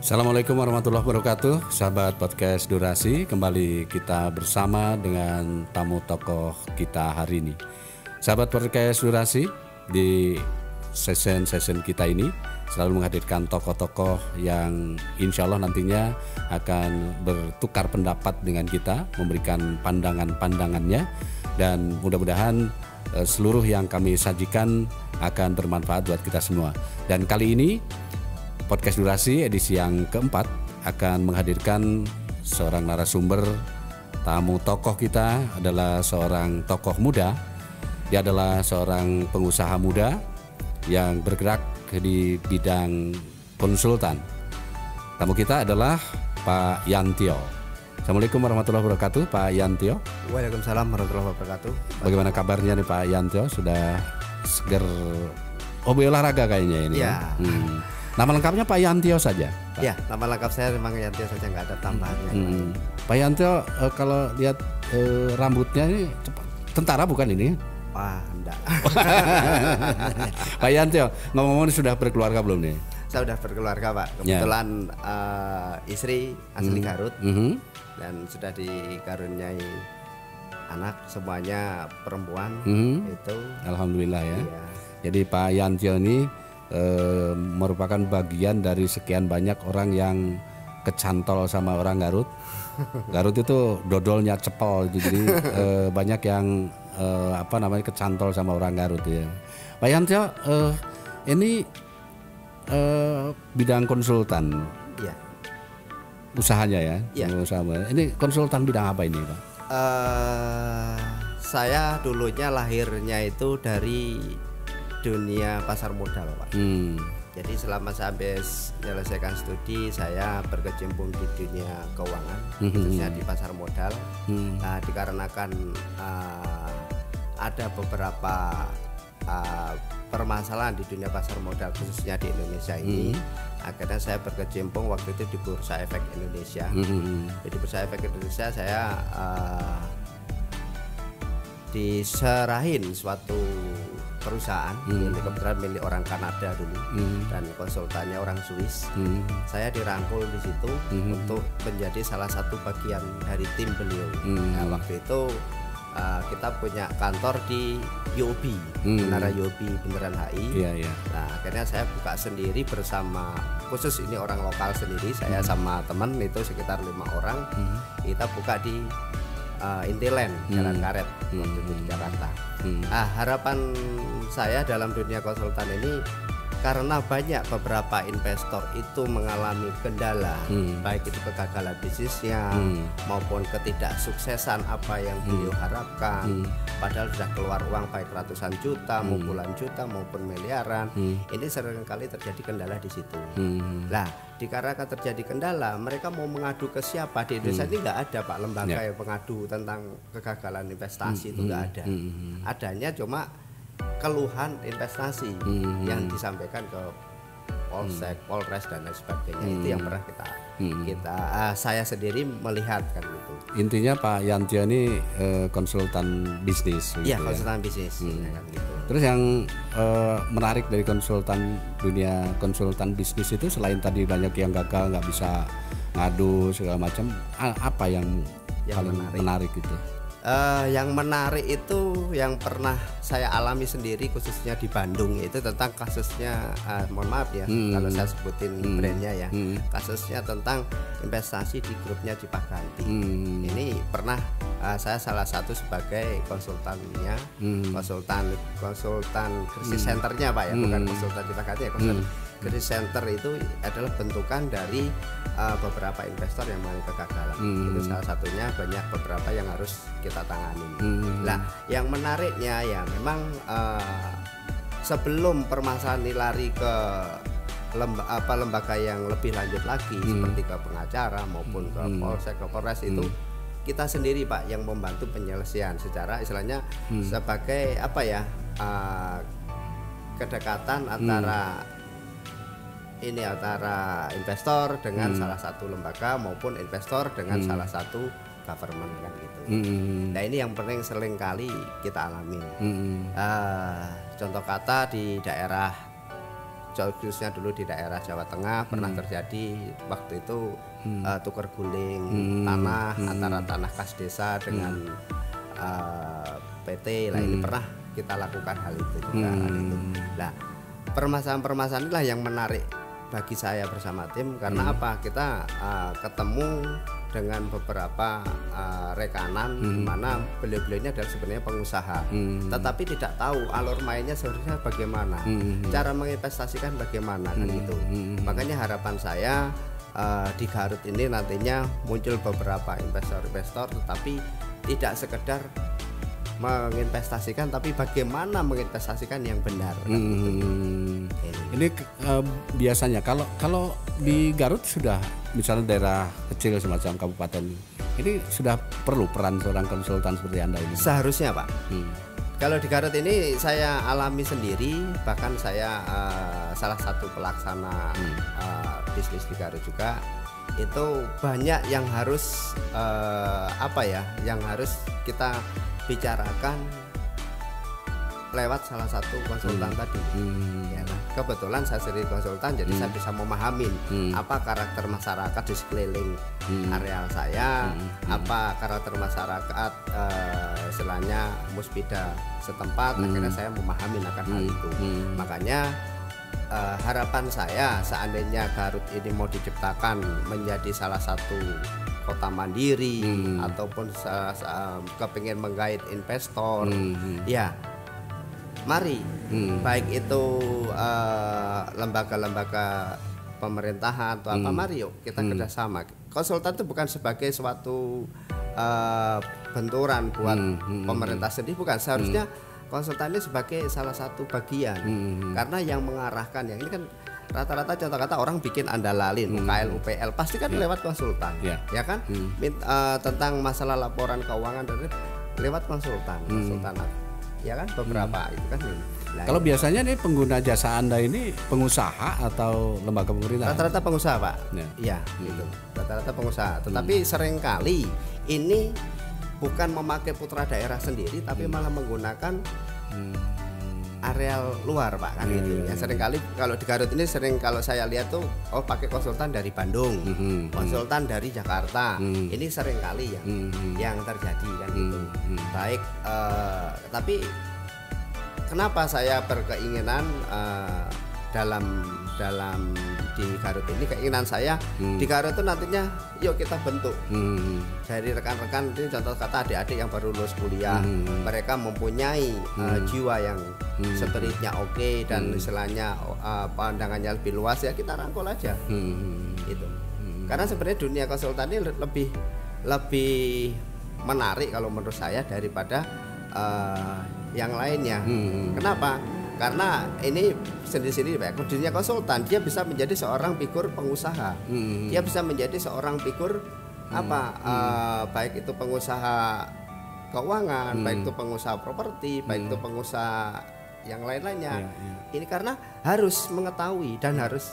Assalamualaikum warahmatullahi wabarakatuh, sahabat podcast Durasi. Kembali kita bersama dengan tamu tokoh kita hari ini. Sahabat podcast Durasi, di session kita ini selalu menghadirkan tokoh-tokoh yang insya Allah nantinya akan bertukar pendapat dengan kita, memberikan pandangan-pandangannya, dan mudah-mudahan seluruh yang kami sajikan akan bermanfaat buat kita semua. Dan kali ini Podcast Durasi edisi yang keempat akan menghadirkan seorang narasumber. Tamu tokoh kita adalah seorang tokoh muda. Dia adalah seorang pengusaha muda yang bergerak di bidang konsultan. Tamu kita adalah Pak Yantio. Assalamualaikum warahmatullahi wabarakatuh, Pak Yantio. Waalaikumsalam warahmatullahi wabarakatuh. Bagaimana kabarnya nih Pak Yantio? Sudah seger hobi olahraga kayaknya ini. Ya. Nama lengkapnya Pak Yantio saja, Pak? Ya, nama lengkap saya memang Yantio saja, nggak ada tambahannya. Pak Yantio, kalau lihat rambutnya ini tentara bukan ini? Wah, enggak. Pak Yantio, ngomong-ngomong sudah berkeluarga belum nih? Saya sudah berkeluarga, Pak. Kebetulan istri asli Garut dan sudah dikaruniai anak, semuanya perempuan. Itu. Alhamdulillah ya. Iya. Jadi Pak Yantio ini merupakan bagian dari sekian banyak orang yang kecantol sama orang Garut. Garut itu dodolnya cepol, jadi banyak yang kecantol sama orang Garut ya. Pak Yantio, ini bidang konsultan, Ya. usahanya ya, Ya. usaha. Ini konsultan bidang apa ini, Pak? Saya dulunya lahirnya itu dari dunia pasar modal, Pak. Jadi selama saya habis menyelesaikan studi, saya berkecimpung di dunia keuangan, khususnya di pasar modal. Nah, dikarenakan ada beberapa permasalahan di dunia pasar modal, khususnya di Indonesia ini, akhirnya saya berkecimpung waktu itu di Bursa Efek Indonesia. Di Bursa Efek Indonesia saya diserahin suatu perusahaan kebetulan milik orang Kanada dulu, dan konsultannya orang Swiss. Saya dirangkul di situ untuk menjadi salah satu bagian dari tim beliau. Nah, waktu itu kita punya kantor di UOB, Menara UOB Bundaran HI. Nah, akhirnya saya buka sendiri bersama, khusus ini orang lokal sendiri, saya sama teman itu sekitar 5 orang. Kita buka di Intiland, Jalan Karet, waktu itu di Jakarta. Nah, harapan saya dalam dunia konsultan ini, karena banyak beberapa investor itu mengalami kendala, baik itu kegagalan bisnisnya maupun ketidaksuksesan apa yang beliau harapkan, padahal sudah keluar uang baik ratusan juta, mau puluhan juta maupun miliaran. Ini seringkali terjadi kendala di situ. Nah, dikarenakan terjadi kendala, mereka mau mengadu ke siapa? Di Indonesia ini nggak ada, Pak, lembaga yang mengadu tentang kegagalan investasi, itu nggak ada. Adanya cuma keluhan investasi yang disampaikan ke Polsek, Polres dan lain sebagainya. Itu yang pernah saya sendiri melihat kan gitu. Intinya Pak Yantio ini konsultan bisnis. Iya, konsultan bisnis. Kan gitu. Terus yang menarik dari dunia konsultan bisnis itu, selain tadi banyak yang gagal nggak bisa ngadu segala macam, apa yang paling menarik itu? Yang menarik itu yang pernah saya alami sendiri, khususnya di Bandung, itu tentang kasusnya, mohon maaf ya kalau saya sebutin brandnya ya, kasusnya tentang investasi di grupnya Cipaganti. Ini pernah saya salah satu sebagai konsultannya, konsultan krisis centernya, Pak ya, bukan konsultan Cipaganti ya, krisis center itu adalah bentukan dari beberapa investor yang mengalami kegagalan. Itu salah satunya, banyak beberapa yang harus kita tangani. Nah, yang menariknya ya memang sebelum permasalahan ini lari ke lembaga yang lebih lanjut lagi, seperti ke pengacara maupun ke Polsek, ke Polres, itu kita sendiri, Pak, yang membantu penyelesaian secara istilahnya sebagai kedekatan antara investor dengan salah satu lembaga maupun investor dengan salah satu government kan gitu. Nah, ini yang paling sering kali kita alami. Contoh kata di daerah khususnya dulu di daerah Jawa Tengah pernah terjadi waktu itu tukar guling tanah antara tanah kas desa dengan PT lah. Ini pernah kita lakukan hal itu juga. Nah, permasalahan-permasalahan inilah yang menarik bagi saya bersama tim, karena apa? Kita ketemu dengan beberapa rekanan di mana beliau-beliau ini adalah sebenarnya pengusaha, tetapi tidak tahu alur mainnya sebenarnya bagaimana, cara menginvestasikan bagaimana kan gitu. Makanya harapan saya di Garut ini nantinya muncul beberapa investor-investor, tetapi tidak sekedar menginvestasikan, tapi bagaimana menginvestasikan yang benar. Ini biasanya kalau di Garut sudah misalnya daerah kecil semacam kabupaten ini sudah perlu peran seorang konsultan seperti Anda ini. Seharusnya Pak. Kalau di Garut ini saya alami sendiri, bahkan saya salah satu pelaksana bisnis di Garut juga. Itu banyak yang harus yang harus kita bicarakan lewat salah satu konsultan tadi. Ya, nah, kebetulan saya sendiri konsultan, jadi saya bisa memahamin apa karakter masyarakat di sekeliling areal saya, apa karakter masyarakat istilahnya muspida setempat. Akhirnya saya memahami akan hal itu. Makanya harapan saya seandainya Garut ini mau diciptakan menjadi salah satu kota mandiri ataupun kepingin menggait investor, ya mari, baik itu lembaga-lembaga pemerintahan atau apa, mari yuk kita kerjasama. Konsultan itu bukan sebagai suatu benturan buat pemerintah sendiri, bukan. Seharusnya konsultan ini sebagai salah satu bagian, karena yang mengarahkan yang ini kan rata-rata contoh kata orang bikin andalalin UKL UPL pasti kan lewat konsultan, ya kan, tentang masalah laporan keuangan dari lewat konsultan, ya kan, beberapa itu kan. Nah, kalau biasanya nih pengguna jasa Anda ini pengusaha atau lembaga pemerintah? Rata-rata pengusaha Pak, ya gitu, rata-rata pengusaha. Tetapi seringkali ini bukan memakai putra daerah sendiri, tapi malah menggunakan areal luar Pak kan gitu. Ya seringkali kalau di Garut ini sering kalau saya lihat tuh pakai konsultan dari Bandung, konsultan dari Jakarta. Ini seringkali yang terjadi kan gitu. Baik, tapi kenapa saya berkeinginan dalam di Garut ini, keinginan saya di Garut itu nantinya yuk kita bentuk dari rekan-rekan ini, contoh kata adik-adik yang baru lulus kuliah, mereka mempunyai jiwa yang spiritnya oke, dan istilahnya pandangannya lebih luas, ya kita rangkul aja itu. Karena sebenarnya dunia konsultan ini lebih menarik kalau menurut saya daripada yang lainnya. Kenapa? Karena ini sendiri-sendiri Pak, dunia konsultan dia bisa menjadi seorang figur pengusaha, dia bisa menjadi seorang figur baik itu pengusaha keuangan, baik itu pengusaha properti, baik itu pengusaha yang lain-lainnya. Ini karena harus mengetahui dan harus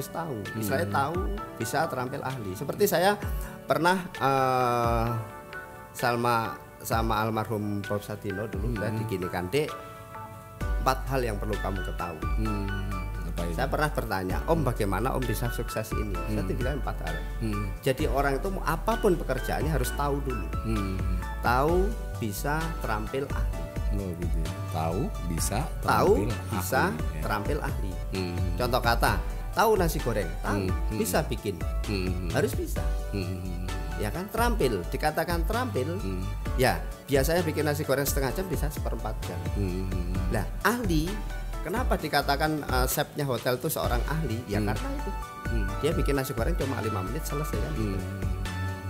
tahu. Misalnya tahu bisa terampil ahli. Seperti saya pernah sama almarhum Bob Satino dulu diginikan, Dek, 4 hal yang perlu kamu ketahui. Saya pernah bertanya, Om bagaimana Om bisa sukses ini? Saya bilang 4 hal. Jadi orang itu mau apapun pekerjaannya harus tahu dulu. Tahu, bisa, terampil, ahli. Gitu ya. Tahu, bisa, terampil, ahli. Contoh kata, tahu nasi goreng, tahu, bisa bikin, harus bisa. Ya kan, terampil, dikatakan terampil, ya biasanya bikin nasi goreng setengah jam bisa 1/4 jam. Nah, ahli, kenapa dikatakan chefnya hotel itu seorang ahli? Ya karena itu, dia bikin nasi goreng cuma 5 menit selesai kan.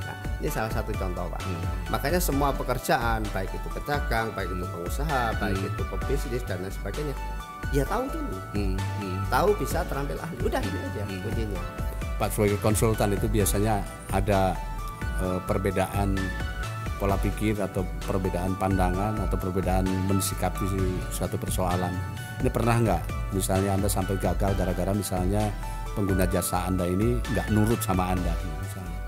Nah, ini salah satu contoh Pak. Makanya semua pekerjaan, baik itu pedagang, baik itu pengusaha, baik itu pebisnis dan lain sebagainya, ya tahu dulu, tahu, bisa, terampil, ahli. Udah ini aja kuncinya. Pak, sebagai konsultan itu biasanya ada perbedaan pola pikir atau perbedaan pandangan atau perbedaan mensikapi suatu persoalan. Ini pernah nggak misalnya Anda sampai gagal gara-gara misalnya pengguna jasa Anda ini nggak nurut sama Anda misalnya?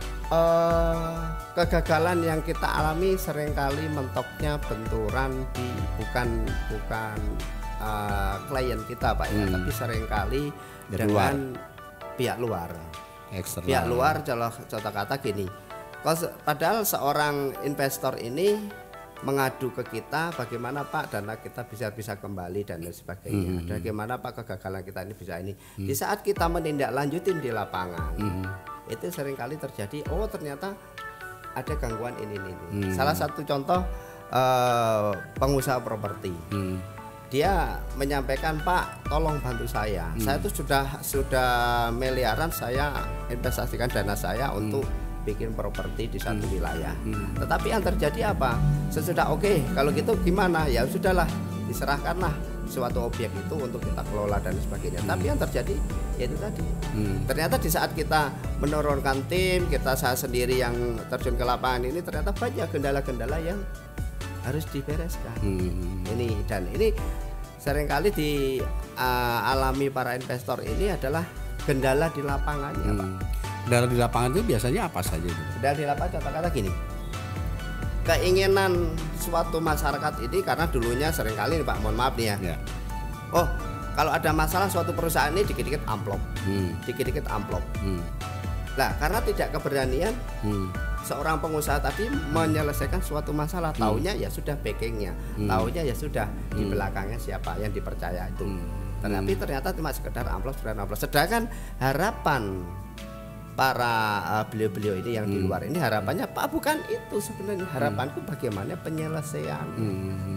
Kegagalan yang kita alami seringkali mentoknya benturan di bukan klien kita Pak ya, tapi seringkali dengan pihak luar. Eksternal. Pihak luar, contoh kata gini, padahal seorang investor ini mengadu ke kita, bagaimana Pak dana kita bisa kembali dan lain sebagainya. Bagaimana Pak kegagalan kita ini bisa ini. Di saat kita menindaklanjutin di lapangan, itu seringkali terjadi, oh ternyata ada gangguan ini. Salah satu contoh pengusaha properti. Dia menyampaikan, Pak tolong bantu saya. Saya tuh sudah miliaran saya investasikan dana saya untuk bikin properti di satu wilayah. Tetapi yang terjadi apa? Sesudah oke, kalau gitu gimana? Ya sudahlah, diserahkanlah suatu objek itu untuk kita kelola dan sebagainya. Tapi yang terjadi ya itu tadi. Ternyata di saat kita menurunkan tim, saya sendiri yang terjun ke lapangan ini, ternyata banyak kendala-kendala yang harus dibereskan. Ini seringkali dialami para investor ini adalah kendala di lapangannya, Pak. Kendala di lapangan itu biasanya apa saja itu? Kendala di lapangan contoh kata gini, keinginan suatu masyarakat ini, karena dulunya seringkali nih Pak, mohon maaf nih ya. Oh, kalau ada masalah suatu perusahaan ini dikit-dikit amplop, dikit-dikit amplop. Nah, karena tidak keberanian seorang pengusaha tadi menyelesaikan suatu masalah, taunya ya sudah backingnya, taunya ya sudah di belakangnya siapa yang dipercaya itu. Tapi ternyata cuma sekedar amplop. Sedangkan harapan para beliau-beliau ini yang di luar ini, harapannya Pak bukan itu sebenarnya, harapanku bagaimana penyelesaian.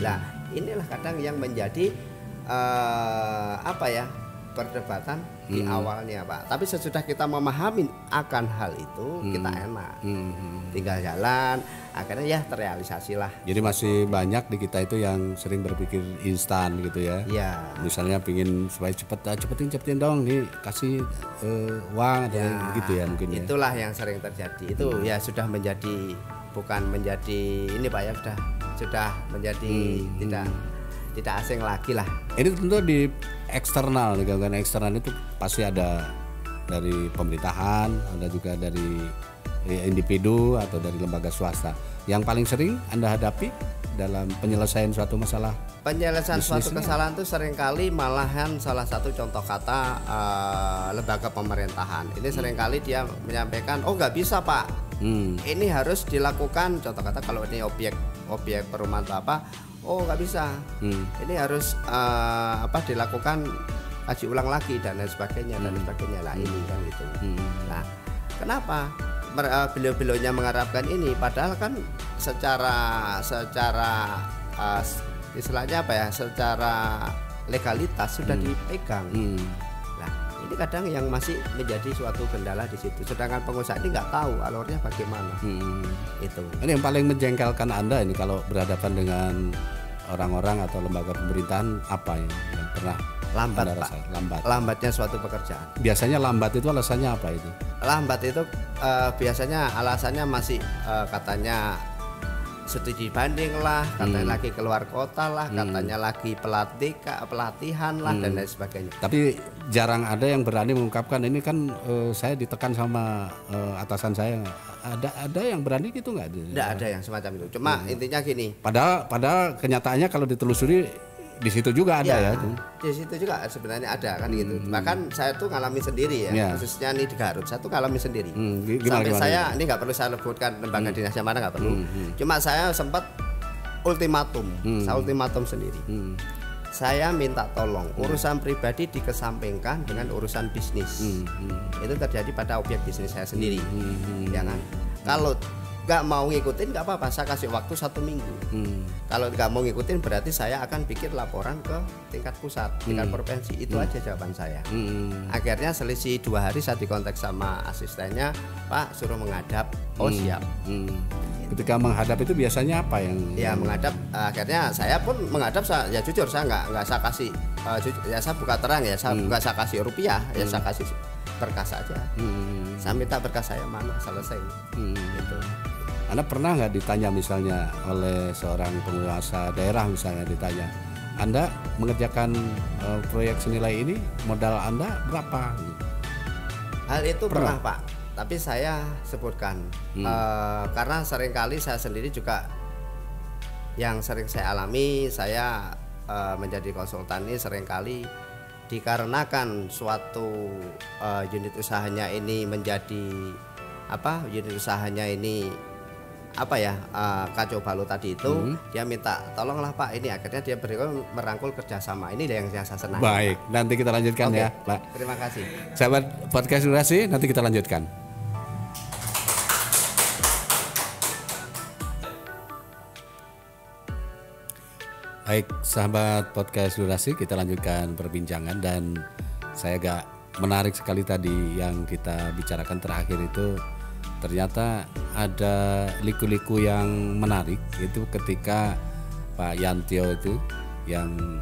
Nah inilah kadang yang menjadi perdebatan di awalnya Pak. Tapi sesudah kita memahami akan hal itu, kita enak, tinggal jalan, akhirnya ya terrealisasi lah. Jadi masih banyak di kita itu yang sering berpikir instan gitu ya. Misalnya pingin supaya cepetin dong nih, kasih uang atau gitu ya mungkin. Itulah yang sering terjadi. Itu ya sudah menjadi, bukan menjadi ini Pak ya, sudah menjadi tidak asing lagi lah. Ini tentu di eksternal, gangguan eksternal itu pasti ada dari pemerintahan, ada juga dari individu atau dari lembaga swasta. Yang paling sering Anda hadapi dalam penyelesaian suatu masalah? Penyelesaian suatu kesalahan itu seringkali malahan salah satu contoh kata lembaga pemerintahan. Ini seringkali dia menyampaikan, oh nggak bisa Pak, ini harus dilakukan, contoh kata kalau ini objek perumahan atau apa, oh nggak bisa, ini harus dilakukan kaji ulang lagi dan lain sebagainya lah ini kan gitu. Nah kenapa beliau-beliaunya mengharapkan ini, padahal kan secara istilahnya secara legalitas sudah dipegang. Nah ini kadang yang masih menjadi suatu kendala di situ, sedangkan pengusaha ini nggak tahu alurnya bagaimana. Itu ini yang paling menjengkelkan Anda ini kalau berhadapan dengan orang-orang atau lembaga pemerintahan, apa yang pernah lambat Anda Pak? Lambat. Lambatnya suatu pekerjaan. Biasanya lambat itu alasannya apa itu? Lambat itu biasanya alasannya masih katanya studi banding lah, katanya lagi keluar kota lah, katanya lagi pelatihan lah dan lain sebagainya. Tapi jarang ada yang berani mengungkapkan ini kan saya ditekan sama atasan saya. Ada yang berani gitu nggak? Nggak ada yang semacam itu. Cuma intinya gini. Padahal kenyataannya kalau ditelusuri di situ juga ada ya. Di situ juga sebenarnya ada kan gitu. Bahkan saya tuh ngalami sendiri ya, khususnya nih di Garut. Saya tuh ngalami sendiri. Sampai saya ini nggak perlu saya sebutkan lembaga dinasnya mana, nggak perlu. Cuma saya sempat ultimatum, saya ultimatum sendiri. Saya minta tolong urusan pribadi dikesampingkan dengan urusan bisnis. Itu terjadi pada objek bisnis saya sendiri, ya kan. Kalau nggak mau ngikutin nggak apa-apa, saya kasih waktu 1 minggu. Kalau nggak mau ngikutin berarti saya akan bikin laporan ke tingkat pusat, tingkat provinsi. Itu aja jawaban saya. Akhirnya selisih 2 hari saya dikontak sama asistennya, Pak suruh menghadap. Oh siap. Ketika menghadap itu biasanya apa yang? Ya menghadap, akhirnya saya pun menghadap, ya jujur saya nggak saya kasih, ya saya buka terang ya, saya nggak saya kasih rupiah, ya saya kasih berkas aja. Saya minta berkas saya mana, selesai. Gitu. Anda pernah nggak ditanya misalnya oleh seorang penguasa daerah, misalnya ditanya, Anda mengerjakan proyek senilai ini, modal Anda berapa? Hal itu pernah Pak. Tapi saya sebutkan karena seringkali saya sendiri juga yang sering saya alami, saya menjadi konsultan ini seringkali dikarenakan suatu unit usahanya ini menjadi unit usahanya ini kacau balau tadi itu, dia minta tolonglah Pak ini, akhirnya dia merangkul kerjasama. Ini yang saya senang. Baik, nanti kita lanjutkan ya Pak. Terima kasih. Sahabat podcast Durasi, nanti kita lanjutkan. Baik, sahabat podcast Durasi, kita lanjutkan perbincangan, dan saya agak menarik sekali tadi yang kita bicarakan terakhir itu. Ternyata ada liku-liku yang menarik, itu ketika Pak Yantio itu yang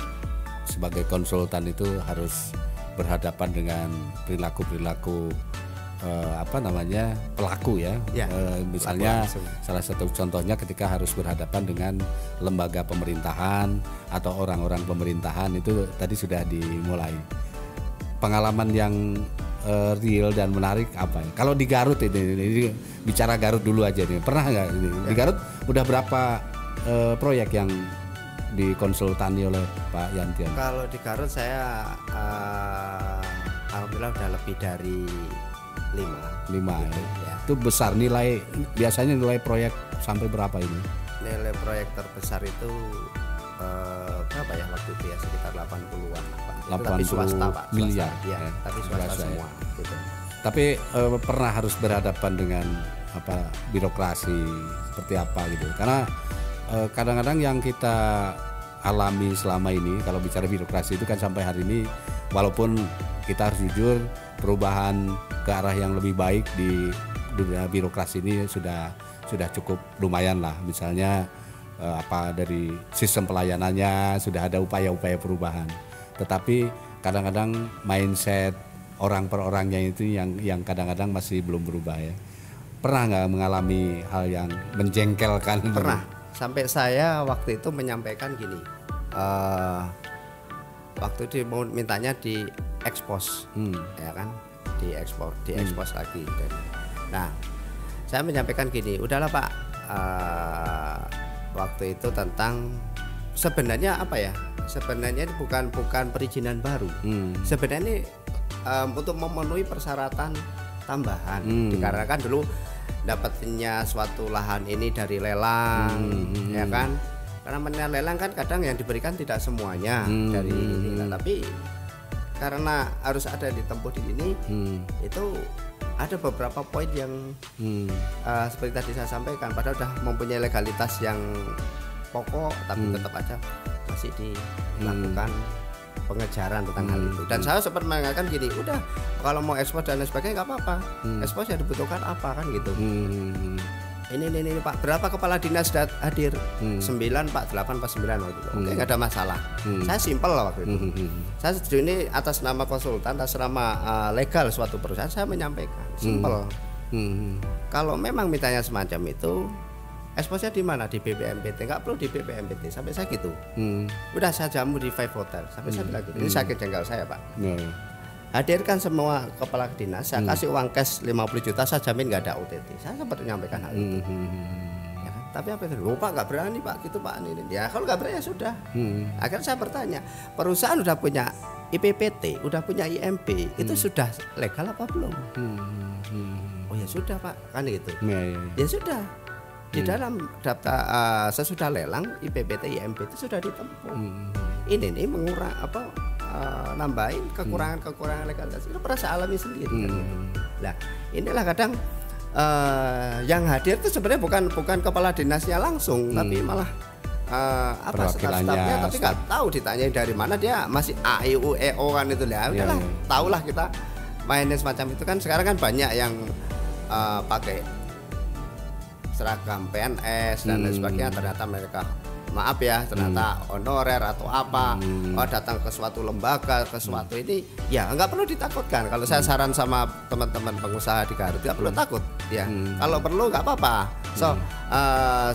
sebagai konsultan itu harus berhadapan dengan perilaku-perilaku pelaku ya. Misalnya salah satu contohnya ketika harus berhadapan dengan lembaga pemerintahan atau orang-orang pemerintahan, itu tadi sudah dimulai. Pengalaman yang real dan menarik apa ya? Kalau di Garut ini bicara Garut dulu aja nih. Pernah nggak di Garut udah berapa proyek yang dikonsultani oleh Pak Yantian? Kalau di Garut saya alhamdulillah udah lebih dari 5 gitu, ya. Itu besar biasanya nilai proyek sampai berapa ini? Nilai proyek terbesar itu berapa ya waktu itu ya, sekitar 80-an Pak. 80 tapi swasta Pak, miliar ya, tapi swasta semua gitu. Tapi pernah harus berhadapan dengan birokrasi seperti apa gitu, karena kadang-kadang yang kita alami selama ini kalau bicara birokrasi itu kan sampai hari ini, walaupun kita harus jujur, perubahan ke arah yang lebih baik di dunia birokrasi ini sudah cukup lumayan lah. Misalnya dari sistem pelayanannya sudah ada upaya-upaya perubahan, tetapi kadang-kadang mindset orang per orangnya itu yang kadang-kadang masih belum berubah ya. Pernah nggak mengalami hal yang menjengkelkan? Pernah. Sampai saya waktu itu menyampaikan gini, waktu itu mau mintanya di expose, ya kan, di expose lagi. Nah, saya menyampaikan gini, udahlah Pak, waktu itu tentang sebenarnya sebenarnya ini bukan perizinan baru. Sebenarnya ini untuk memenuhi persyaratan tambahan, dikarenakan dulu dapatnya suatu lahan ini dari lelang, ya kan, karena lelang kan kadang yang diberikan tidak semuanya dari ini, tapi karena harus ada ditempuh di ini, itu ada beberapa poin yang seperti tadi saya sampaikan, padahal sudah mempunyai legalitas yang pokok, tapi tetap aja masih dilakukan pengejaran tentang hal itu. Dan saya sempat mengatakan gini, udah kalau mau ekspor dan lain sebagainya nggak apa-apa, ekspor yang dibutuhkan apa kan gitu. Ini Pak, berapa kepala dinas hadir? 9 Pak, 8 Pak, 9 waktu itu. Oke, nggak ada masalah. Saya simpel lah waktu itu. Saya setuju ini atas nama konsultan, atas nama legal suatu perusahaan, saya menyampaikan simpel. Kalau memang mintanya semacam itu, eksposnya di mana? Di BPMPT. Nggak perlu di BPMPT, sampai saya gitu. Udah saya jamu di 5 Hotel, sampai saya bilang gitu. Ini sakit jengkel saya Pak. Hadirkan semua kepala dinas, saya kasih uang cash 50 juta, saya jamin nggak ada OTT. Saya sempat menyampaikan hal itu. Ya kan? Tapi apa itu? Pak nggak berani Pak, gitu Pak ini. Ya kalau nggak berani ya sudah. Akhirnya saya bertanya, perusahaan udah punya IPPT, udah punya IMB, itu sudah legal apa belum? Oh ya sudah Pak, kan gitu. Ya sudah. Di dalam daftar sesudah lelang IPPT IMB itu sudah ditempuh. Ini mengurang nambahin kekurangan legalitas itu pernah saya alami sendiri. Nah, inilah kadang yang hadir itu sebenarnya bukan kepala dinasnya langsung, tapi malah staf-stafnya, tapi nggak tahu ditanyain dari mana, dia masih A I U E O kan itu lah. Udahlah, tahulah kita mainnya semacam itu kan. Sekarang kan banyak yang pakai seragam PNS dan lain sebagainya, ternyata mereka ternyata honorer atau apa, datang ke suatu lembaga, ke suatu ini, ya nggak perlu ditakutkan. Kalau saya saran sama teman-teman pengusaha di Garut, nggak perlu takut, ya. Kalau perlu nggak apa-apa.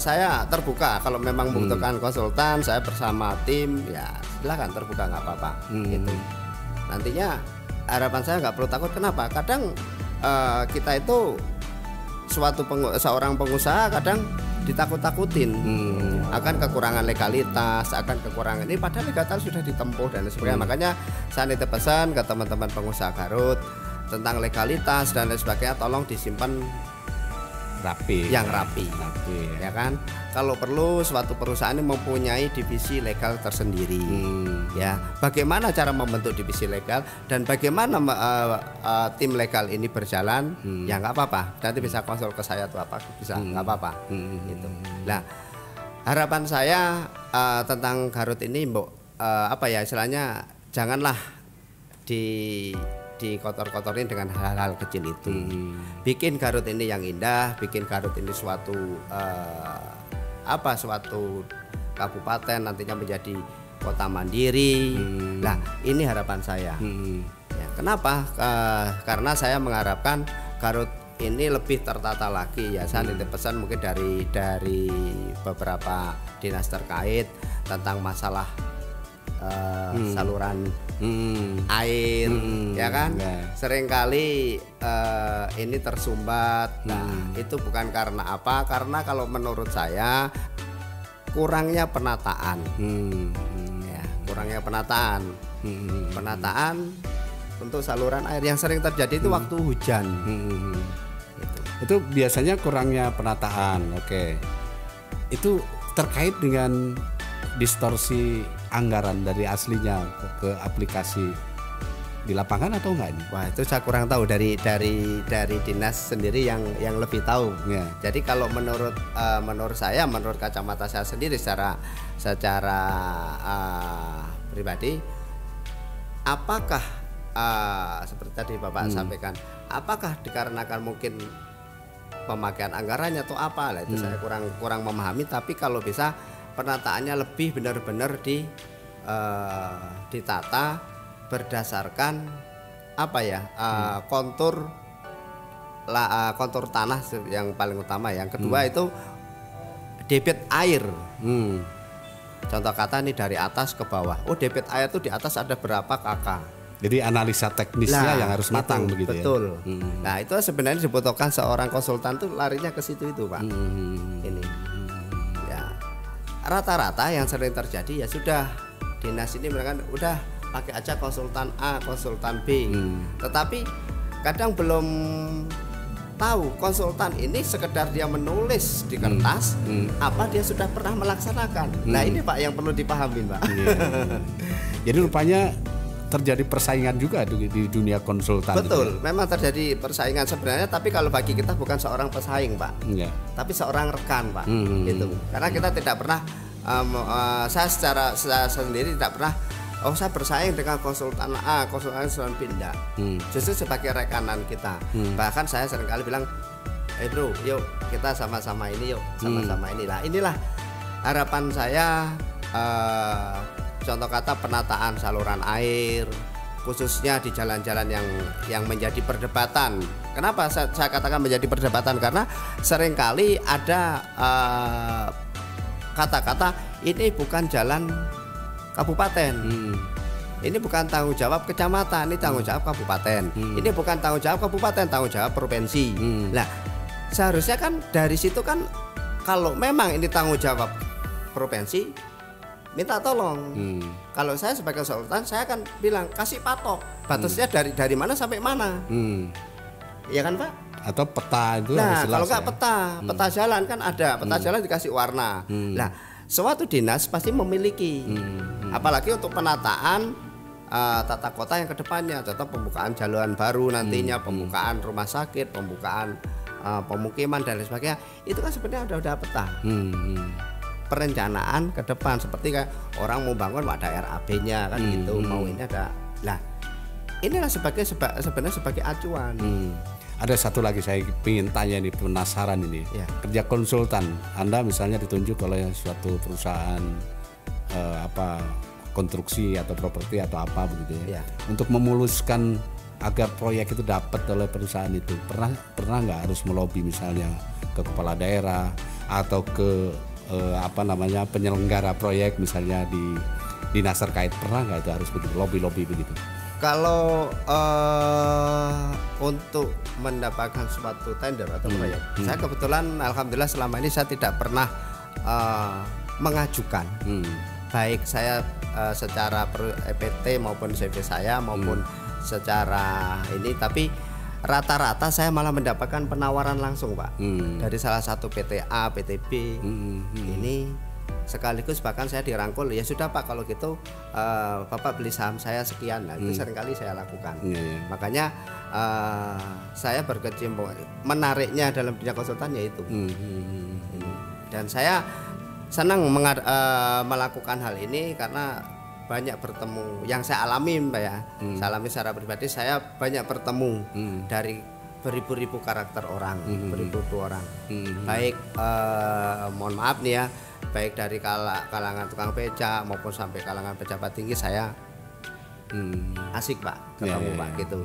Saya terbuka kalau memang membutuhkan konsultan, saya bersama tim, ya silakan terbuka, nggak apa-apa. Gitu. Nantinya harapan saya nggak perlu takut. Kenapa? Kadang kita itu seorang pengusaha kadang ditakut-takutin akan kekurangan legalitas, akan kekurangan ini, padahal legalitas sudah ditempuh dan sebagainya. Makanya saya nitip pesan ke teman-teman pengusaha Garut tentang legalitas dan lain sebagainya, tolong disimpan rapi, ya kan. Kalau perlu suatu perusahaan ini mempunyai divisi legal tersendiri, ya. Bagaimana cara membentuk divisi legal dan bagaimana tim legal ini berjalan, ya nggak apa-apa. Nanti bisa konsul ke saya tuh apa bisa, nggak apa-apa. Gitu. Nah, harapan saya tentang Garut ini, apa ya istilahnya, janganlah dikotor-kotorin dengan hal-hal kecil itu. Bikin Garut ini yang indah, bikin Garut ini suatu suatu kabupaten nantinya menjadi kota mandiri. Nah, ini harapan saya. Ya, kenapa? Karena saya mengharapkan Garut ini lebih tertata lagi, ya. Saya nitip pesan mungkin dari beberapa dinas terkait tentang masalah saluran air, ya kan, seringkali ini tersumbat. Nah, itu bukan karena apa? Karena kalau menurut saya kurangnya penataan, ya, kurangnya penataan untuk saluran air yang sering terjadi itu waktu hujan. Itu biasanya kurangnya penataan. Oke, itu terkait dengan distorsi anggaran dari aslinya ke aplikasi di lapangan atau enggak ini? Wah, itu saya kurang tahu, dari dinas sendiri yang lebih tahu. Ya. Jadi kalau menurut saya, menurut kacamata saya sendiri secara pribadi, apakah seperti tadi Bapak sampaikan, apakah dikarenakan mungkin pemakaian anggarannya atau apa? Lah itu saya kurang memahami, tapi kalau bisa penataannya lebih benar-benar ditata berdasarkan apa ya, kontur tanah yang paling utama. Yang kedua itu debit air. Contoh kata ini dari atas ke bawah. Oh, debit air itu di atas ada berapa kakak. Jadi analisa teknisnya yang harus matang begitu. Betul. Ya. Nah, itu sebenarnya dibutuhkan seorang konsultan tuh larinya ke situ itu, Pak. Ini. Rata-rata yang sering terjadi ya sudah, dinas ini mereka udah pakai aja konsultan A, konsultan B. Tetapi kadang belum tahu konsultan ini sekedar dia menulis di kertas, apa dia sudah pernah melaksanakan. Nah, ini Pak yang perlu dipahami, Pak. Jadi rupanya terjadi persaingan juga di dunia konsultan. Betul, memang terjadi persaingan sebenarnya, tapi kalau bagi kita bukan seorang pesaing, Pak, tapi seorang rekan, Pak. Gitu. Karena kita tidak pernah, saya sendiri tidak pernah, saya bersaing dengan konsultan A, konsultan B, tidak. Justru sebagai rekanan kita. Bahkan saya seringkali bilang, bro, yuk kita sama-sama ini, yuk sama-sama inilah. Inilah harapan saya. Contoh kata penataan saluran air, khususnya di jalan-jalan yang menjadi perdebatan. Kenapa saya katakan menjadi perdebatan? Karena seringkali ada kata-kata ini bukan jalan kabupaten, ini bukan tanggung jawab kecamatan, ini tanggung jawab kabupaten, ini bukan tanggung jawab kabupaten, tanggung jawab provinsi. Nah, seharusnya kan dari situ kan, kalau memang ini tanggung jawab provinsi, minta tolong. Kalau saya sebagai konsultan, saya akan bilang kasih patok batasnya dari mana sampai mana, ya kan Pak? Atau peta itu. Nah, kalau nggak peta jalan kan ada, peta jalan dikasih warna. Nah, suatu dinas pasti memiliki, apalagi untuk penataan tata kota yang kedepannya, tetap pembukaan jalan baru nantinya, pembukaan rumah sakit, pembukaan pemukiman dan lain sebagainya. Itu kan sebenarnya udah peta. Perencanaan ke depan, seperti kayak orang mau bangun ada RAB-nya kan gitu, mau ini ada. Nah, inilah sebenarnya sebagai acuan. Ada satu lagi saya ingin tanya nih, penasaran ini. Kerja konsultan, Anda misalnya ditunjuk oleh suatu perusahaan konstruksi atau properti atau apa begitu ya, untuk memuluskan agar proyek itu dapat oleh perusahaan itu. Pernah nggak harus melobi misalnya ke kepala daerah atau ke penyelenggara proyek misalnya di dinas terkait, pernah nggak itu harus begitu lobby begitu? Kalau untuk mendapatkan suatu tender atau proyek, saya kebetulan alhamdulillah selama ini saya tidak pernah mengajukan, baik saya secara EPT maupun CV saya maupun secara ini, tapi rata-rata saya malah mendapatkan penawaran langsung Pak, dari salah satu PTA, PTB ini. Sekaligus bahkan saya dirangkul, ya sudah Pak kalau gitu Bapak beli saham saya sekian. Nah, itu seringkali saya lakukan. Makanya saya berkecimpung, menariknya dalam dunia konsultan yaitu dan saya senang melakukan hal ini karena banyak bertemu yang saya alami Mbak ya. Saya alami secara pribadi, saya banyak bertemu dari beribu-ribu karakter orang, beribu-ribu orang. Baik mohon maaf nih ya, baik dari kalangan tukang beca maupun sampai kalangan pejabat tinggi, saya asik Pak ketemu Pak gitu.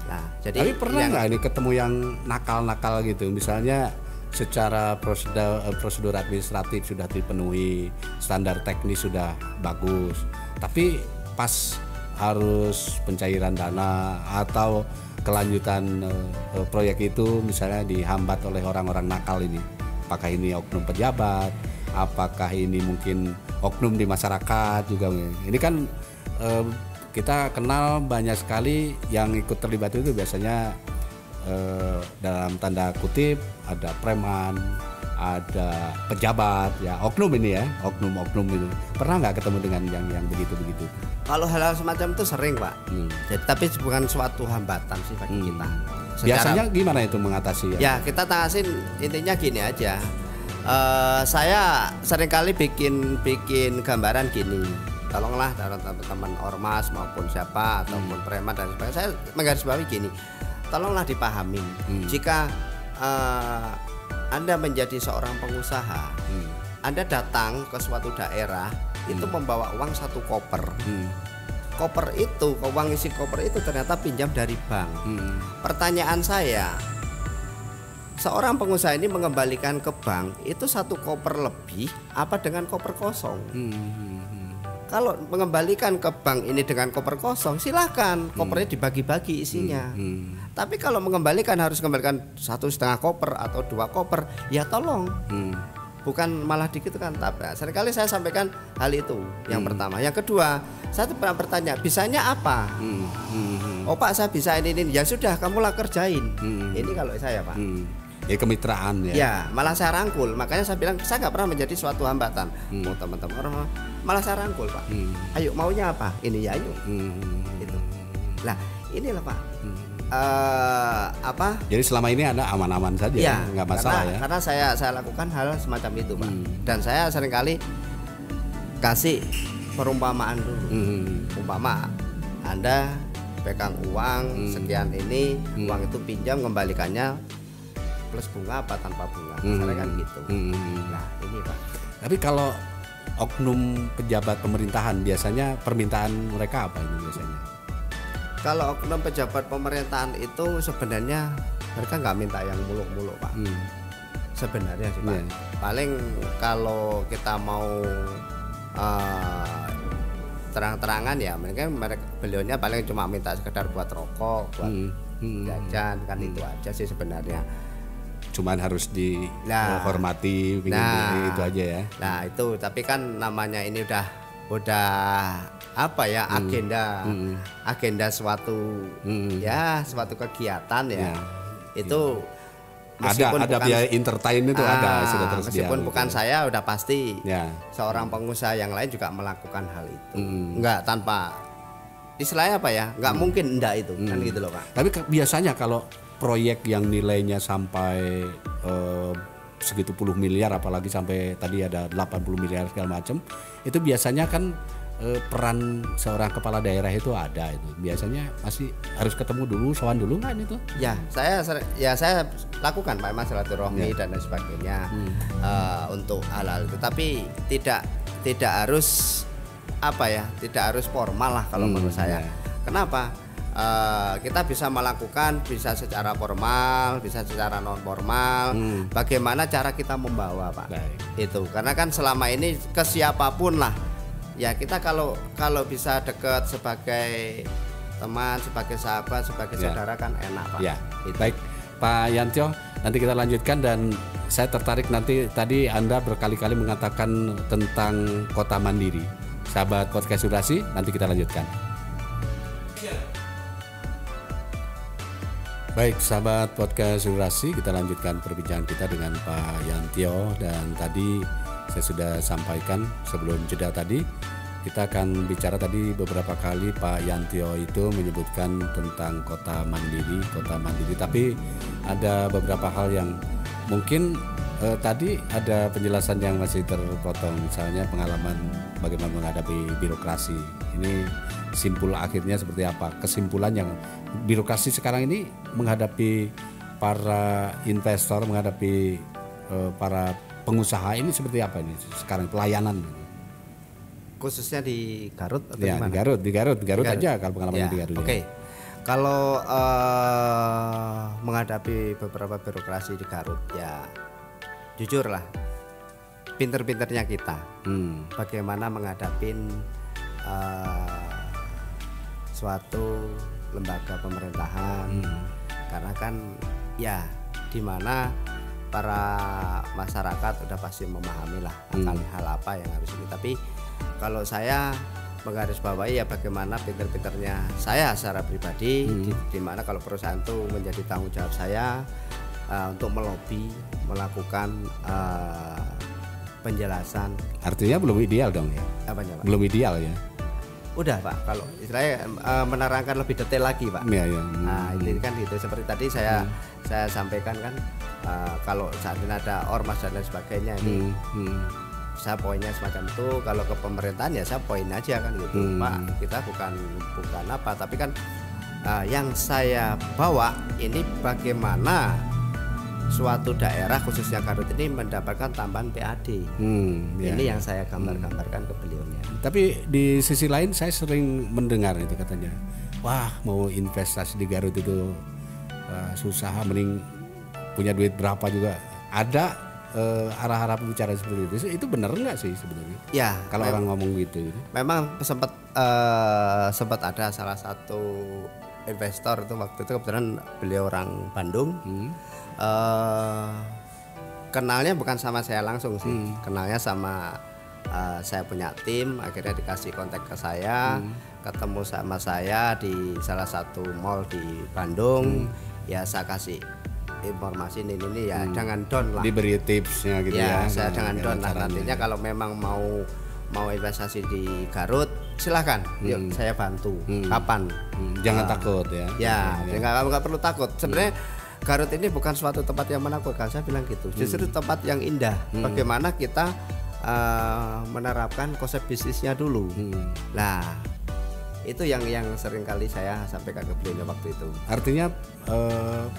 Nah, jadi tapi pernah nggak ini ketemu yang nakal-nakal gitu, misalnya secara prosedur administratif sudah dipenuhi, standar teknis sudah bagus, tapi pas harus pencairan dana atau kelanjutan proyek itu misalnya dihambat oleh orang-orang nakal ini? Apakah ini oknum pejabat? Apakah ini mungkin oknum di masyarakat juga? Ini kan kita kenal banyak sekali yang ikut terlibat itu biasanya dalam tanda kutip ada preman, ada pejabat ya, oknum ini ya, oknum itu. Pernah nggak ketemu dengan yang begitu? Kalau hal-hal semacam itu sering Pak. Jadi, tapi bukan suatu hambatan sih bagi kita. Biasanya gimana itu mengatasi? Ya kita tangasin, intinya gini aja. Saya seringkali bikin gambaran gini. Tolonglah teman-teman ormas maupun siapa ataupun preman dan sebagainya. Saya menggarisbawahi gini. Tolonglah dipahamin. Jika Anda menjadi seorang pengusaha, Anda datang ke suatu daerah itu membawa uang 1 koper. Koper itu, uang isi koper itu ternyata pinjam dari bank. Pertanyaan saya, seorang pengusaha ini mengembalikan ke bank itu 1 koper lebih apa dengan koper kosong? Kalau mengembalikan ke bank ini dengan koper kosong, silahkan kopernya dibagi-bagi isinya. Tapi kalau mengembalikan harus kembalikan 1,5 koper atau 2 koper, ya tolong. Bukan malah dikit kan. Tapi seringkali saya sampaikan hal itu. Yang pertama, yang kedua, saya pernah bertanya, bisanya apa? Oh Pak, saya bisa ini. Ya sudah, kamulah kerjain. Ini kalau saya Pak. Ya kemitraan ya. Ya, malah saya rangkul. Makanya saya bilang saya nggak pernah menjadi suatu hambatan. Mau teman-teman orang malah saya rangkul Pak. Ayo maunya apa? Ini ya ayo. Itu. Lah inilah Pak. Apa? Jadi selama ini Anda aman-aman saja, ya, nggak masalah ya? Karena saya lakukan hal semacam itu Pak. Dan saya seringkali kasih perumpamaan dulu. Umpama Anda pegang uang sekian ini, uang itu pinjam, kembalikannya plus bunga apa tanpa bunga, misalnya kan gitu. Nah ini Pak. Tapi kalau oknum pejabat pemerintahan biasanya permintaan mereka apa ini biasanya? Kalau oknum pejabat pemerintahan itu sebenarnya mereka nggak minta yang muluk-muluk Pak. Sebenarnya sih Pak. Paling kalau kita mau terang-terangan ya, mereka beliaunya paling cuma minta sekedar buat rokok, buat jajan, kan itu aja sih sebenarnya. Cuman harus dihormati, itu aja ya. Nah itu, tapi kan namanya ini udah apa ya, agenda suatu ya suatu kegiatan ya. Itu ada biaya entertain itu ada sudah tersedia. Meskipun bukan saya, udah pasti seorang pengusaha yang lain juga melakukan hal itu. Enggak tanpa istilahnya apa ya, enggak mungkin enggak itu kan gitu loh Pak. Tapi biasanya kalau proyek yang nilainya sampai segitu puluh miliar, apalagi sampai tadi ada 80 miliar segala macam, itu biasanya kan peran seorang kepala daerah itu ada itu. Biasanya masih harus ketemu dulu, sowan dulu kan itu? Ya, saya lakukan Pak Mas, silaturahmi dan lain sebagainya untuk hal-hal itu. Tapi tidak harus apa ya, tidak harus formal lah kalau menurut saya. Kenapa? Kita bisa melakukan, bisa secara formal, bisa secara non formal. Bagaimana cara kita membawa Pak? Itu karena kan selama ini ke siapapun lah ya kita kalau bisa dekat sebagai teman, sebagai sahabat, sebagai saudara kan enak Pak. Ya, baik Pak Yantio, nanti kita lanjutkan. Dan saya tertarik nanti, tadi Anda berkali-kali mengatakan tentang kota mandiri. Sahabat podcast Durasi, nanti kita lanjutkan. Baik sahabat podcast Durasi, kita lanjutkan perbincangan kita dengan Pak Yantio. Dan tadi saya sudah sampaikan sebelum jeda tadi, kita akan bicara tadi beberapa kali Pak Yantio itu menyebutkan tentang kota mandiri. Tapi ada beberapa hal yang mungkin tadi ada penjelasan yang masih terpotong, misalnya pengalaman bagaimana menghadapi birokrasi. Ini simpul akhirnya seperti apa? Kesimpulan yang birokrasi sekarang ini menghadapi para investor, menghadapi para pengusaha ini seperti apa ini sekarang pelayanan? Khususnya di Garut atau ya, gimana? Di Garut aja kalau pengalaman di Garut. Oke. Kalau menghadapi beberapa birokrasi di Garut, ya jujur lah, pinter-pinternya kita. Bagaimana menghadapi suatu lembaga pemerintahan, karena kan ya di mana para masyarakat udah pasti memahami lah akan hal apa yang harus ini. Tapi kalau saya menggarisbawahi ya bagaimana pinter-pinternya saya secara pribadi, di mana kalau perusahaan itu menjadi tanggung jawab saya untuk melobi, melakukan penjelasan. Artinya belum ideal dong ya? Apanya Pak? Belum ideal ya? Udah Pak, kalau istilahnya menerangkan lebih detail lagi Pak. Ya. Nah ini kan gitu, seperti tadi saya sampaikan kan, kalau saat ini ada ormas dan lain sebagainya ini, saya poinnya semacam itu. Kalau ke pemerintahan ya saya poin aja kan gitu, Pak. Kita bukan apa, tapi kan yang saya bawa ini bagaimana suatu daerah khususnya Garut ini mendapatkan tambahan PAD. Ini yang saya gambarkan ke beliaunya. Tapi di sisi lain saya sering mendengar itu katanya, wah mau investasi di Garut itu susah, mending punya duit berapa juga. Ada arah-arah pembicaraan seperti itu benar nggak sih sebenarnya? Ya, kalau orang ngomong gitu. Memang sempat ada salah satu investor itu waktu itu, kebetulan beliau orang Bandung. Kenalnya bukan sama saya langsung sih, kenalnya sama saya punya tim, akhirnya dikasih kontak ke saya, ketemu sama saya di salah satu mall di Bandung. Ya saya kasih informasi ini ya, jangan down lah, diberi tipsnya gitu ya. Saya jangan down lah, nantinya kalau memang mau investasi di Garut silahkan, yuk saya bantu. Kapan? Jangan takut ya. Ya, nggak perlu takut. Sebenarnya Garut ini bukan suatu tempat yang menakutkan, saya bilang gitu. Justru tempat yang indah. Bagaimana kita menerapkan konsep bisnisnya dulu. Nah, itu yang sering kali saya sampaikan ke beliau waktu itu. Artinya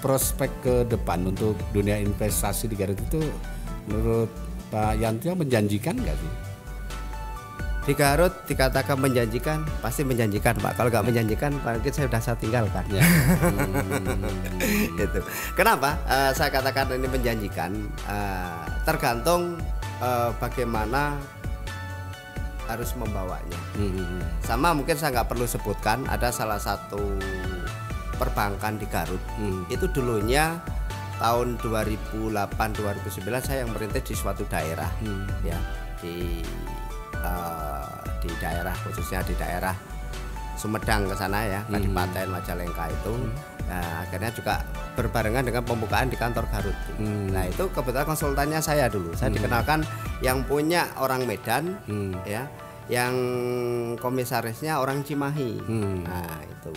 prospek ke depan untuk dunia investasi di Garut itu menurut Pak Yantio menjanjikan nggak sih? Di Garut dikatakan menjanjikan, pasti menjanjikan Pak. Kalau nggak menjanjikan, mungkin saya sudah tinggalkan. Ya. Gitu. Kenapa saya katakan ini menjanjikan? Tergantung bagaimana harus membawanya. Sama mungkin saya nggak perlu sebutkan, ada salah satu perbankan di Garut. Itu dulunya tahun 2008-2009 saya yang merintis di suatu daerah, ya di daerah, khususnya di daerah Sumedang ke sana ya, Kadipaten Majalengka itu. Nah, akhirnya juga berbarengan dengan pembukaan di kantor Garut. Nah, itu kebetulan konsultannya saya dulu. Saya dikenalkan yang punya orang Medan, ya, yang komisarisnya orang Cimahi. Nah, itu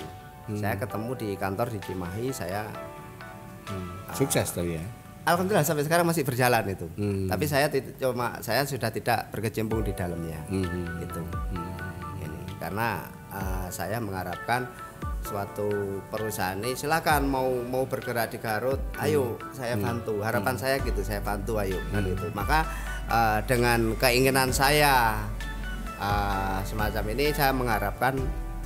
saya ketemu di kantor di Cimahi, saya sukses tuh ya. Alhamdulillah sampai sekarang masih berjalan itu. Tapi saya sudah tidak berkecimpung di dalamnya. Itu. Ini karena saya mengharapkan suatu perusahaan ini silakan mau bergerak di Garut, ayo saya bantu. Harapan saya gitu, saya bantu, ayo kan itu. Maka dengan keinginan saya semacam ini, saya mengharapkan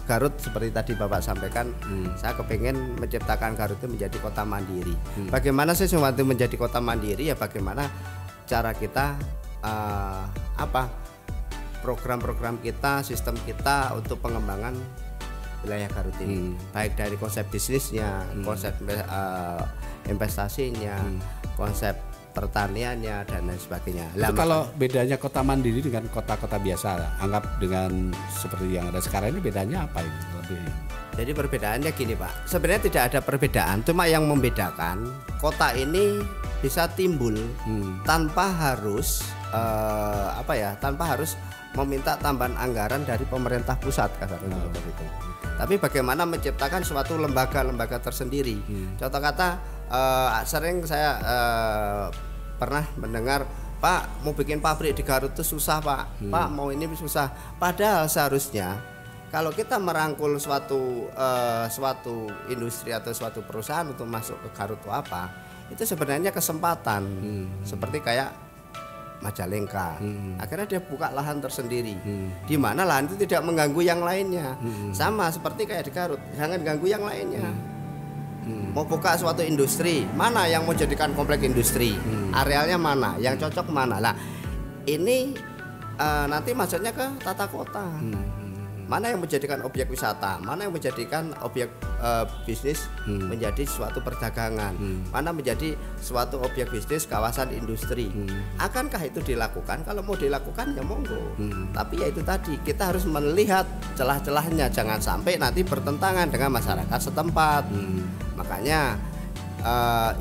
Garut seperti tadi Bapak sampaikan, saya kepengen menciptakan Garut itu menjadi kota mandiri. Bagaimana sih sesuatu menjadi kota mandiri? Ya bagaimana cara kita program-program kita, sistem kita untuk pengembangan wilayah Garut ini, baik dari konsep bisnisnya, konsep investasinya, konsep pertaniannya dan lain sebagainya. Itu kalau bedanya kota mandiri dengan kota-kota biasa, anggap dengan seperti yang ada sekarang ini, bedanya apa ini? Jadi perbedaannya gini Pak, sebenarnya tidak ada perbedaan, cuma yang membedakan kota ini bisa timbul tanpa harus tanpa harus meminta tambahan anggaran dari pemerintah pusat kasarnya seperti itu. Tapi bagaimana menciptakan suatu lembaga-lembaga tersendiri. Contoh kata sering saya pernah mendengar, Pak mau bikin pabrik di Garut itu susah Pak, Pak mau ini susah. Padahal seharusnya kalau kita merangkul suatu industri atau suatu perusahaan untuk masuk ke Garut itu apa, itu sebenarnya kesempatan. Seperti kayak Majalengka, akhirnya dia buka lahan tersendiri, di mana lahan itu tidak mengganggu yang lainnya. Sama seperti kayak di Garut, jangan ganggu yang lainnya. Mau buka suatu industri, mana yang mau jadikan komplek industri, arealnya mana, yang cocok mana. Lah ini nanti maksudnya ke tata kota. Mana yang menjadikan objek wisata, mana yang menjadikan objek bisnis menjadi suatu perdagangan, mana menjadi suatu objek bisnis kawasan industri. Akankah itu dilakukan? Kalau mau dilakukan ya monggo. Tapi ya itu tadi, kita harus melihat celah-celahnya, jangan sampai nanti bertentangan dengan masyarakat setempat. Makanya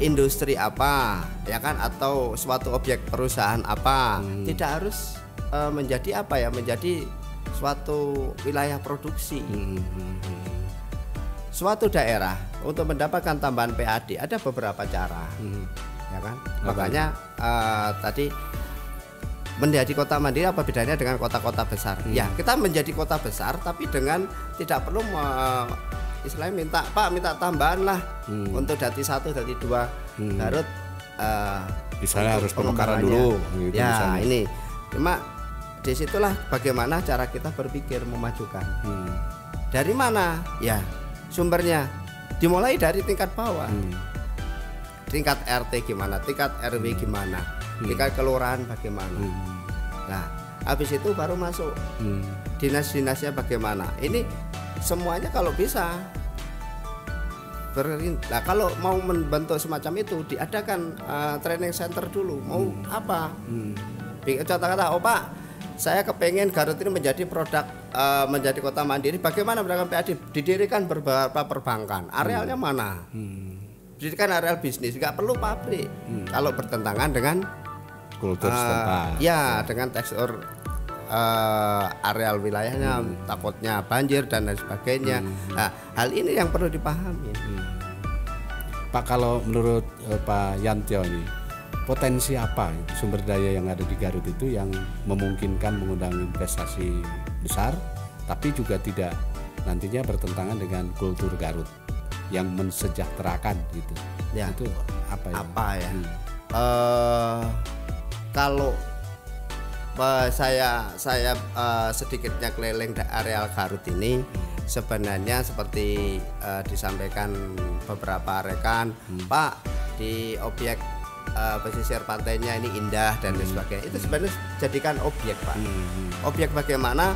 industri apa ya kan, atau suatu objek perusahaan apa tidak harus menjadi apa ya, menjadi suatu wilayah produksi. Suatu daerah untuk mendapatkan tambahan PAD ada beberapa cara, ya kan? Makanya tadi menjadi kota mandiri apa bedanya dengan kota-kota besar? Ya kita menjadi kota besar, tapi dengan tidak perlu istilahnya minta tambahan lah untuk dati 1, dati 2 Garut. Misalnya harus pemekaran dulu. Gitu ya misalnya. Ini cuma disitulah bagaimana cara kita berpikir memajukan. Dari mana? Ya sumbernya dimulai dari tingkat bawah. Tingkat RT gimana, tingkat RW gimana, tingkat kelurahan bagaimana. Nah habis itu baru masuk dinas-dinasnya bagaimana. Ini semuanya kalau bisa Nah kalau mau membentuk semacam itu diadakan training center dulu. Mau apa? Contoh kata, oh Pak saya kepengen Garut ini menjadi produk menjadi kota mandiri. Bagaimana mendapatkan PAD? Didirikan beberapa perbankan. Arealnya mana? Didirikan areal bisnis. Nggak perlu pabrik. Kalau bertentangan dengan kultur setempat. Ya, dengan tekstur areal wilayahnya, takutnya banjir dan lain sebagainya. Nah, hal ini yang perlu dipahami. Pak, kalau menurut Pak Yantio ini, potensi apa sumber daya yang ada di Garut itu yang memungkinkan mengundang investasi besar, tapi juga tidak nantinya bertentangan dengan kultur Garut yang mensejahterakan gitu? Ya. Itu apa ya? Kalau saya sedikitnya keliling areal Garut ini, sebenarnya seperti disampaikan beberapa rekan, Pak di objek pesisir pantainya ini indah dan lain sebagainya. Itu sebenarnya jadikan objek Pak. Objek bagaimana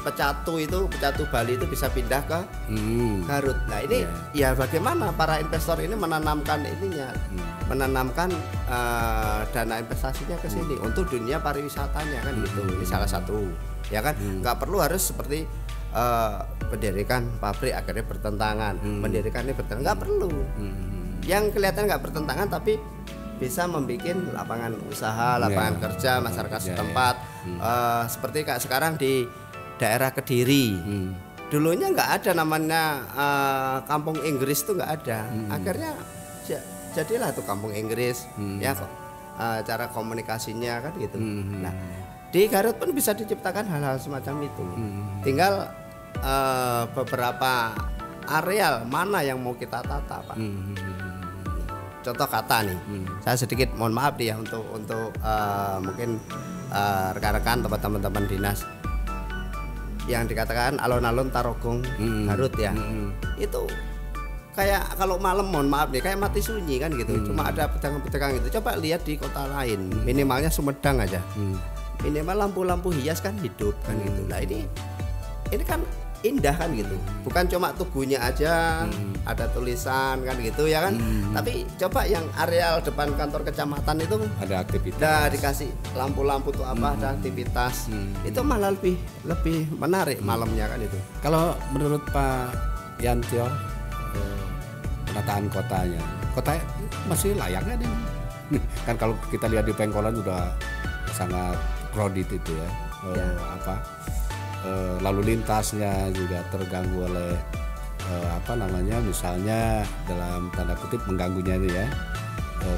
pecatu Bali itu bisa pindah ke Garut. Nah ini ya bagaimana para investor ini menanamkan menanamkan dana investasinya ke sini untuk dunia pariwisatanya kan gitu. Ini salah satu ya kan. Nggak perlu harus seperti mendirikan pabrik akhirnya bertentangan, mendirikan ini bertentangan, nggak perlu. Yang kelihatan nggak bertentangan tapi bisa membuat lapangan usaha, lapangan kerja masyarakat setempat. Seperti kayak sekarang di daerah Kediri, dulunya nggak ada namanya kampung Inggris tuh nggak ada. Akhirnya jadilah tuh kampung Inggris, ya kok cara komunikasinya kan gitu. Nah di Garut pun bisa diciptakan hal-hal semacam itu. Tinggal beberapa areal mana yang mau kita tata Pak. Contoh kata nih, saya sedikit mohon maaf nih ya untuk mungkin rekan-rekan teman-teman dinas yang dikatakan alun-alun Tarogong Garut ya, itu kayak kalau malam mohon maaf nih kayak mati sunyi kan gitu, cuma ada pedagang-pedagang itu. Coba lihat di kota lain, minimalnya Sumedang aja, minimal lampu-lampu hias kan hidup kan gitu. Nah ini kan indah kan gitu, bukan cuma tugunya aja ada tulisan kan gitu ya kan, tapi coba yang areal depan kantor kecamatan itu ada aktivitas, nah dikasih lampu-lampu tuh apa, ada aktivitas, itu malah lebih menarik malamnya kan itu. Kalau menurut Pak Yantio, penataan kotanya masih layak nggak nih? Kan kalau kita lihat di Pengkolan udah sangat crowded itu ya, lalu lintasnya juga terganggu oleh misalnya dalam tanda kutip mengganggunya itu ya,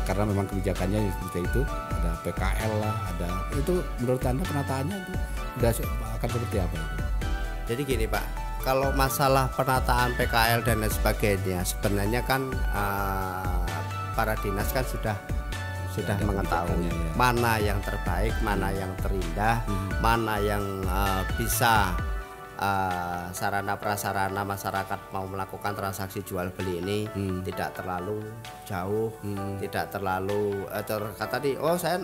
karena memang kebijakannya seperti itu, ada PKL lah, ada itu. Menurut Anda penataannya itu sudah akan seperti apa itu? Jadi gini Pak, kalau masalah penataan PKL dan lain sebagainya sebenarnya kan para dinas kan sudah mengetahui mana yang terbaik, mana yang terindah, mana yang bisa sarana prasarana masyarakat mau melakukan transaksi jual beli ini tidak terlalu jauh, tidak terlalu kata di saya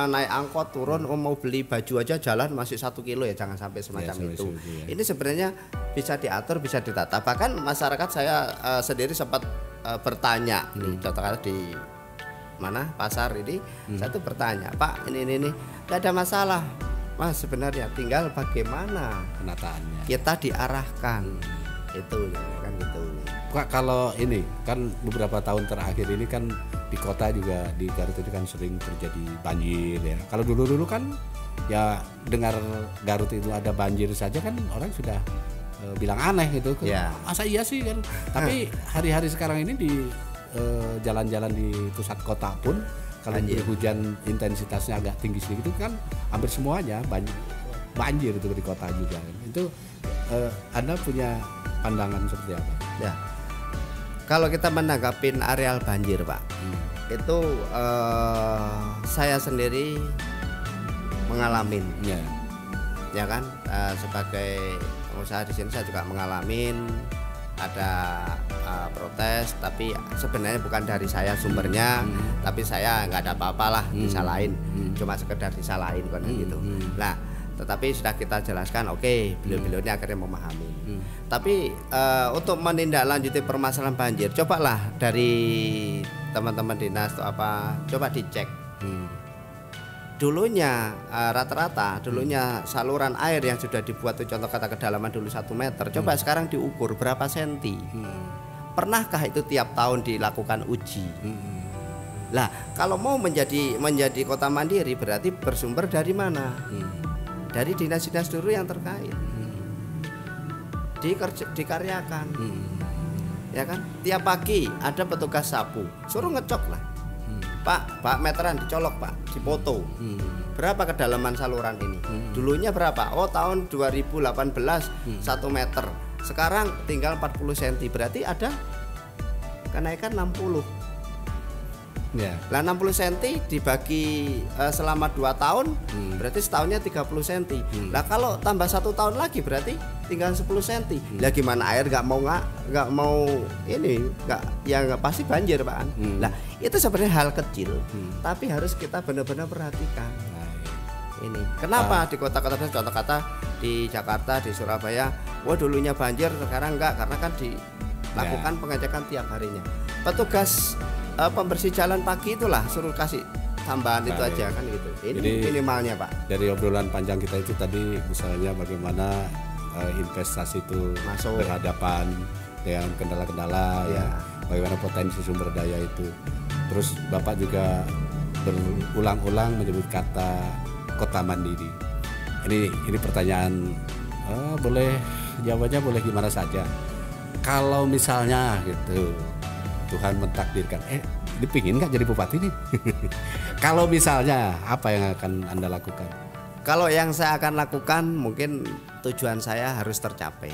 naik angkot turun mau beli baju aja jalan masih 1 kilo ya, jangan sampai semacam itu. Ini sebenarnya bisa diatur, bisa ditata. Bahkan masyarakat saya sendiri sempat bertanya nih, contohnya di mana pasar ini, saya tuh bertanya, Pak ini nggak ada masalah Mas, sebenarnya tinggal bagaimana penataannya kita diarahkan itu kan gitu. Pak, kalau ini kan beberapa tahun terakhir ini kan di kota juga di Garut itu kan sering terjadi banjir ya. Kalau dulu kan ya dengar Garut itu ada banjir saja kan orang sudah bilang aneh gitu kan. Masa iya sih kan. Tapi hari-hari sekarang ini di jalan-jalan di pusat kota pun kalau hujan intensitasnya agak tinggi sedikit itu kan hampir semuanya banjir itu di kota juga. Itu Anda punya pandangan seperti apa? Ya, kalau kita menanggapin areal banjir Pak, itu saya sendiri mengalamin, ya kan, sebagai pengusaha di sini saya juga mengalamin ada protes, tapi sebenarnya bukan dari saya sumbernya, tapi saya nggak ada apa-apalah disalahin, cuma sekedar disalahin kan gitu. Nah, tetapi sudah kita jelaskan, oke, beliau-beliau ini akhirnya memahami. Tapi untuk menindaklanjuti permasalahan banjir, cobalah dari teman-teman dinas atau apa, coba dicek. Dulunya rata-rata dulunya saluran air yang sudah dibuat itu contoh kata kedalaman dulu 1 meter, coba sekarang diukur berapa senti. Pernahkah itu tiap tahun dilakukan uji? Lah, kalau mau menjadi kota mandiri berarti bersumber dari mana? Dari dinas-dinas dulu yang terkait. Dikaryakan. Ya kan? Tiap pagi ada petugas sapu, suruh ngecok lah. Pak meteran dicolok Pak, dipoto. Berapa kedalaman saluran ini? Dulunya berapa? Oh tahun 2018 1 meter. Sekarang tinggal 40 cm. Berarti ada kenaikan 60. Lah 60 cm dibagi selama 2 tahun, berarti setahunnya 30 cm. Lah kalau tambah 1 tahun lagi berarti tinggal 10 cm. Lah gimana air nggak mau ini nggak pasti banjir Pak. Lah itu sebenarnya hal kecil, tapi harus kita benar-benar perhatikan. Ini kenapa di kota-kota contoh kata di Jakarta, di Surabaya, dulunya banjir sekarang enggak, karena kan dilakukan pengecekan tiap harinya. Petugas pembersih jalan pagi itulah suruh kasih tambahan itu aja kan gitu. Ini jadi, minimalnya Pak. Dari obrolan panjang kita itu tadi misalnya bagaimana investasi itu masuk berhadapan dengan kendala-kendala ya, bagaimana potensi sumber daya itu. Terus Bapak juga berulang-ulang menyebut kata kota mandiri. Ini pertanyaan boleh jawabannya boleh gimana saja. Kalau misalnya gitu Tuhan mentakdirkan dipingin nggak jadi bupati nih? Kalau misalnya apa yang akan Anda lakukan? Kalau yang saya akan lakukan mungkin tujuan saya harus tercapai.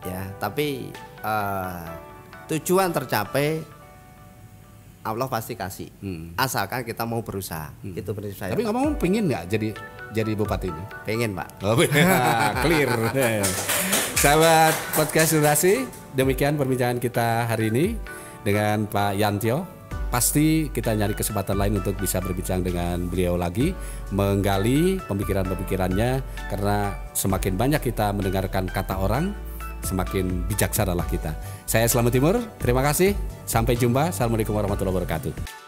Ya, tapi tujuan tercapai Allah pasti kasih, asalkan kita mau berusaha. Itu prinsip saya. Tapi ngomong pingin nggak jadi bupati ini? Pengen Pak. Clear. Sahabat podcast Durasi, demikian perbincangan kita hari ini dengan Pak Yantio, pasti kita nyari kesempatan lain untuk bisa berbincang dengan beliau lagi, menggali pemikiran-pemikirannya, karena semakin banyak kita mendengarkan kata orang, semakin bijaksanalah kita. Saya Slamet Timur, terima kasih, sampai jumpa. Assalamualaikum warahmatullahi wabarakatuh.